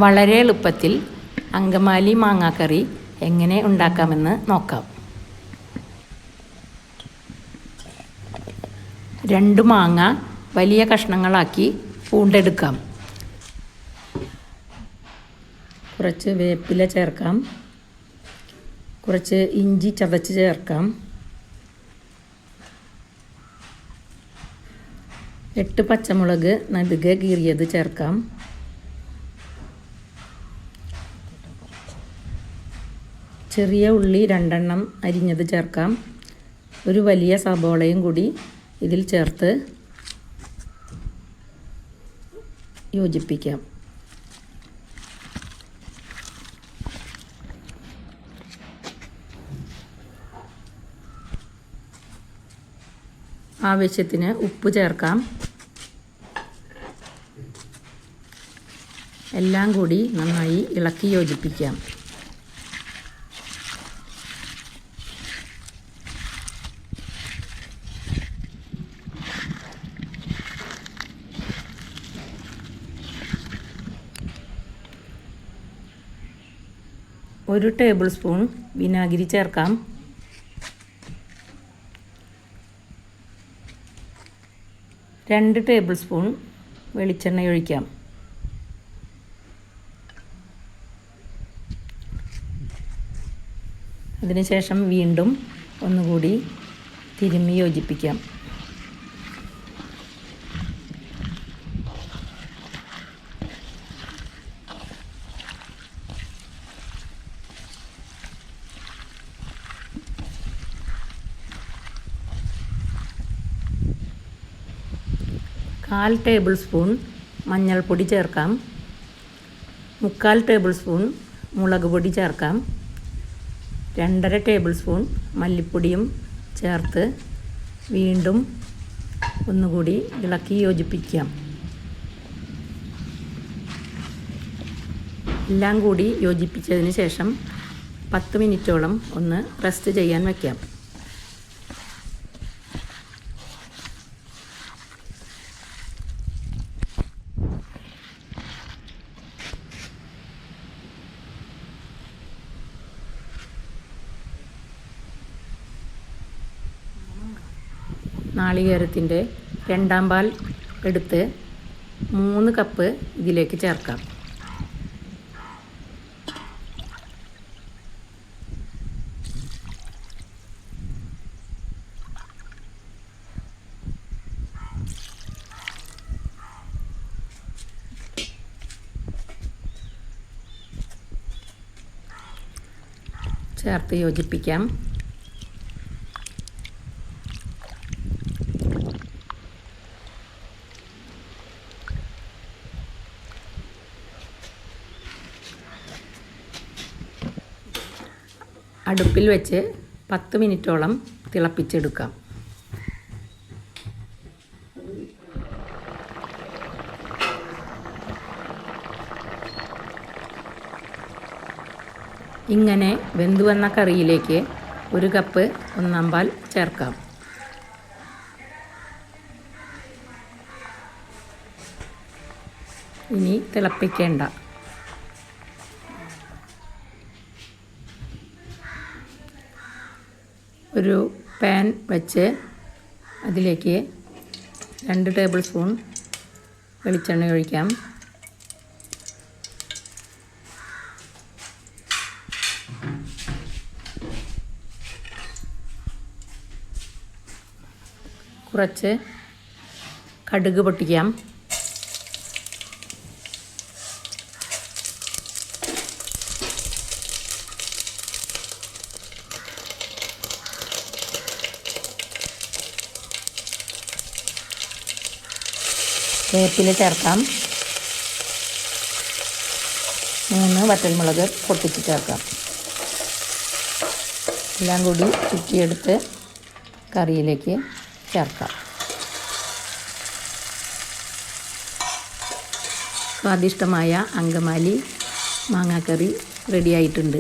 വളരെ എളുപ്പത്തിൽ അങ്കമാലി മാങ്ങാക്കറി എങ്ങനെ ഉണ്ടാക്കാമെന്ന് നോക്കാം. 2 മാങ്ങ വലിയ കഷ്ണങ്ങളാക്കി പൂണ്ടെടുക്കാം. കുറച്ച് വേപ്പില ചേർക്കാം. കുറച്ച് ഇഞ്ചി ചതച്ച് ചേർക്കാം. 8 പച്ചമുളക് നടുകെ കീറിയത് ചേർക്കാം. ചെറിയ ഉള്ളി 2 എണ്ണം അരിഞ്ഞത് ചേർക്കാം. ഒരു വലിയ സബോളയും കൂടി ഇതിൽ ചേർത്ത് യോജിപ്പിക്കാം. ആവശ്യത്തിന് ഉപ്പ് ചേർക്കാം. എല്ലാം കൂടി നന്നായി ഇളക്കി യോജിപ്പിക്കാം. ഒരു ടേബിൾ സ്പൂൺ വിനാഗിരി ചേർക്കാം. രണ്ട് ടേബിൾ സ്പൂൺ വെളിച്ചെണ്ണ ഒഴിക്കാം. അതിനുശേഷം വീണ്ടും ഒന്നുകൂടി തിരുമ്മി യോജിപ്പിക്കാം. കാൽ ടേബിൾ സ്പൂൺ മഞ്ഞൾപ്പൊടി ചേർക്കാം. 3/4 ടേബിൾ സ്പൂൺ മുളക് പൊടി ചേർക്കാം. 2.5 ടേബിൾ സ്പൂൺ മല്ലിപ്പൊടിയും ചേർത്ത് വീണ്ടും ഒന്നുകൂടി ഇളക്കി യോജിപ്പിക്കാം. എല്ലാം കൂടി യോജിപ്പിച്ചതിന് ശേഷം 10 മിനിറ്റോളം ഒന്ന് റെസ്റ്റ് ചെയ്യാൻ വയ്ക്കാം. നാളികേരത്തിൻ്റെ 2ാം പാൽ എടുത്ത് 3 കപ്പ് ഇതിലേക്ക് ചേർക്കാം. ചേർത്ത് യോജിപ്പിക്കാം. അടുപ്പിൽ വെച്ച് 10 മിനിറ്റോളം തിളപ്പിച്ചെടുക്കാം. ഇങ്ങനെ വെന്തുവന്ന കറിയിലേക്ക് 1 കപ്പ് 1/4 പാൽ ചേർക്കാം. ഇനി തിളപ്പിക്കേണ്ട. ഒരു പാൻ വെച്ച് അതിലേക്ക് 2 ടേബിൾ സ്പൂൺ വെളിച്ചെണ്ണ ഒഴിക്കാം. കുറച്ച് കടുക് പൊട്ടിക്കാം. വേപ്പില ചേർക്കാം. 3 വറ്റൽമുളക് പൊട്ടിച്ച് ചേർക്കാം. എല്ലാം കൂടി ചുറ്റിയെടുത്ത് കറിയിലേക്ക് ചേർക്കാം. സ്വാദിഷ്ടമായ അങ്കമാലി മാങ്ങാക്കറി റെഡിയായിട്ടുണ്ട്.